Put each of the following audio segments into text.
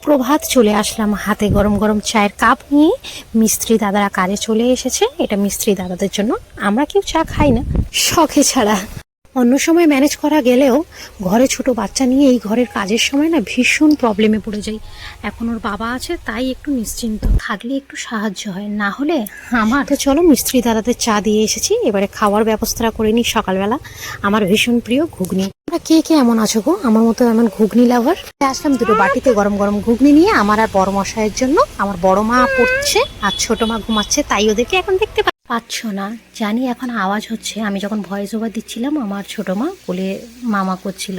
সুপ্রভাত, চলে আসলাম হাতে গরম গরম চায়ের কাপ নিয়ে। মিস্ত্রি দাদারা কাজে চলে এসেছে। এটা মিস্ত্রি দাদাদের জন্য, আমরা কেউ চা খাই না শখে ছাড়া। অন্য সময় ম্যানেজ করা গেলেও ঘরে ছোট বাচ্চা নিয়ে এই ঘরের কাজের সময় না ভীষণ প্রবলেমে পড়ে যাই। এখন ওর বাবা আছে তাই একটু নিশ্চিন্ত থাকলে একটু সাহায্য হয়, না হলে আমার তো। চলো মিস্ত্রি দাদাদের চা দিয়ে এসেছি, এবারে খাওয়ার ব্যবস্থা করে নিই। সকালবেলা আমার ভীষণ প্রিয় ঘুগনি। তোমরা কে কে এমন আছো গো আমার মতো এমন ঘুগনি লাভার? আসলাম দুটো বাটিতে গরম গরম ঘুগনি নিয়ে, আমার আর বড় মশাইয়ের জন্য। আমার বড় মা পড়ছে আর ছোট মা ঘুমাচ্ছে, তাই ওদেরকে এখন দেখতে পাচ্ছ না। জানি এখন আওয়াজ হচ্ছে, আমি যখন ভয়েস ওভার দিচ্ছিলাম আমার ছোট মা কোলে মামা করছিল।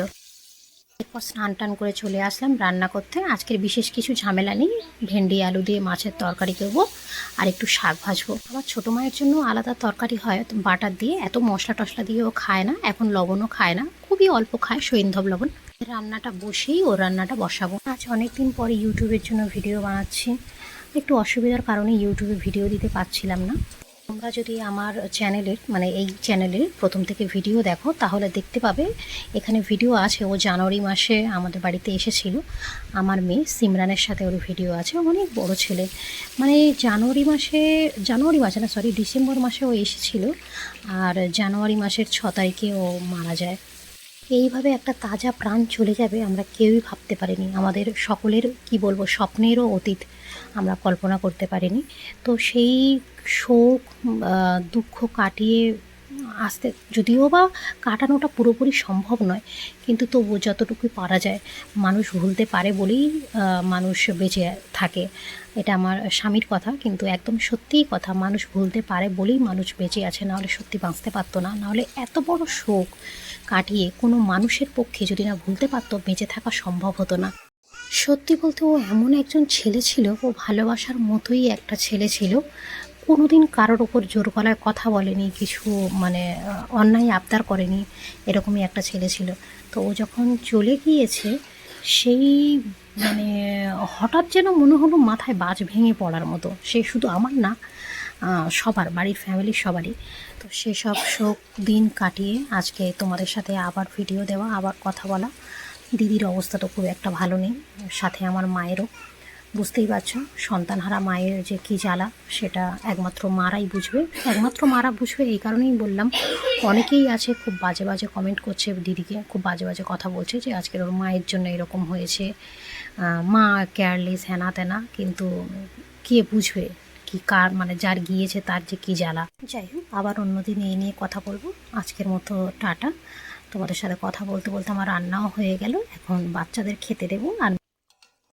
এরপর স্নান টান করে চলে আসলাম রান্না করতে। আজকের বিশেষ কিছু ঝামেলা নেই, ভেন্ডি আলু দিয়ে মাছের তরকারি করবো আর একটু শাক ভাজবো। আমার ছোটো মায়ের জন্য আলাদা তরকারি হয় বাটার দিয়ে, এত মশলা টশলা দিয়ে ও খায় না, এখন লবণও খায় না, খুবই অল্প খায়, সৈন্ধব লবণ। রান্নাটা বসেই ও রান্নাটা বসাবো। আজ অনেকদিন পরে ইউটিউবের জন্য ভিডিও বানাচ্ছি, একটু অসুবিধার কারণে ইউটিউবে ভিডিও দিতে পারছিলাম না। তোমরা যদি আমার চ্যানেলের মানে এই চ্যানেলের প্রথম থেকে ভিডিও দেখো তাহলে দেখতে পাবে এখানে ভিডিও আছে। ও জানুয়ারি মাসে আমাদের বাড়িতে এসেছিল, আমার মেয়ে সিমরানের সাথে ওর ভিডিও আছে। অনেক বড় ছেলে, মানে জানুয়ারি মাসে না সরি ডিসেম্বর মাসে ও এসেছিল, আর জানুয়ারি মাসের 6 তারিখে ও মারা যায়। এইভাবে একটা তাজা প্রাণ চলে যাবে আমরা কেউই ভাবতে পারিনি। আমাদের সকলের কি বলবো স্বপ্নেরও অতীত আমরা কল্পনা করতে পারিনি। তো সেই শোক দুঃখ কাটিয়ে আসতে, যদিও বা কাটানোটা পুরোপুরি সম্ভব নয়, কিন্তু তবু যতটুকুই পারা যায় মানুষ ভুলতে পারে বলেই মানুষ বেঁচে থাকে। এটা আমার স্বামীর কথা, কিন্তু একদম সত্যিই কথা। মানুষ ভুলতে পারে বলেই মানুষ বেঁচে আছে, নাহলে সত্যি বাঁচতে পারতো না। নাহলে এত বড় শোক কাটিয়ে কোনো মানুষের পক্ষে যদি না ভুলতে পারতো, বেঁচে থাকা সম্ভব হতো না। সত্যি বলতে ও এমন একজন ছেলে ছিল, ও ভালোবাসার মতোই একটা ছেলে ছিল। কোনোদিন কারোর ওপর জোর গলায় কথা বলেনি, কিছু মানে অন্যায় আবদার করেনি, এরকমই একটা ছেলে ছিল। তো ও যখন চলে গিয়েছে সেই মানে হঠাৎ যেন মনে হলো মাথায় বাজ ভেঙে পড়ার মতো। সে শুধু আমার না, সবার, বাড়ির ফ্যামিলির সবারই। তো সেসব শোক দিন কাটিয়ে আজকে তোমাদের সাথে আবার ভিডিও দেওয়া, আবার কথা বলা। দিদির অবস্থা তো খুব একটা ভালো নেই, সাথে আমার মায়েরও। বুঝতেই পারছো সন্তানহারা মায়ের যে কী জ্বালা, সেটা একমাত্র মারাই বুঝবে। একমাত্র মারা বুঝবে এই কারণেই বললাম। অনেকেই আছে খুব বাজে বাজে কমেন্ট করছে দিদিকে, খুব বাজে বাজে কথা বলছে যে আজকের ওর মায়ের জন্য এরকম হয়েছে, মা কেয়ারলেস হ্যানা তেনা। কিন্তু কে বুঝবে কি কার, মানে যার গিয়েছে তার যে কী জ্বালা। যাই হোক, আবার অন্যদিন এই নিয়ে কথা বলবো। আজকের মতো টাটা। তোমাদের সাথে কথা বলতে বলতে আমার রান্নাও হয়ে গেল, এখন বাচ্চাদের খেতে দেবো। আর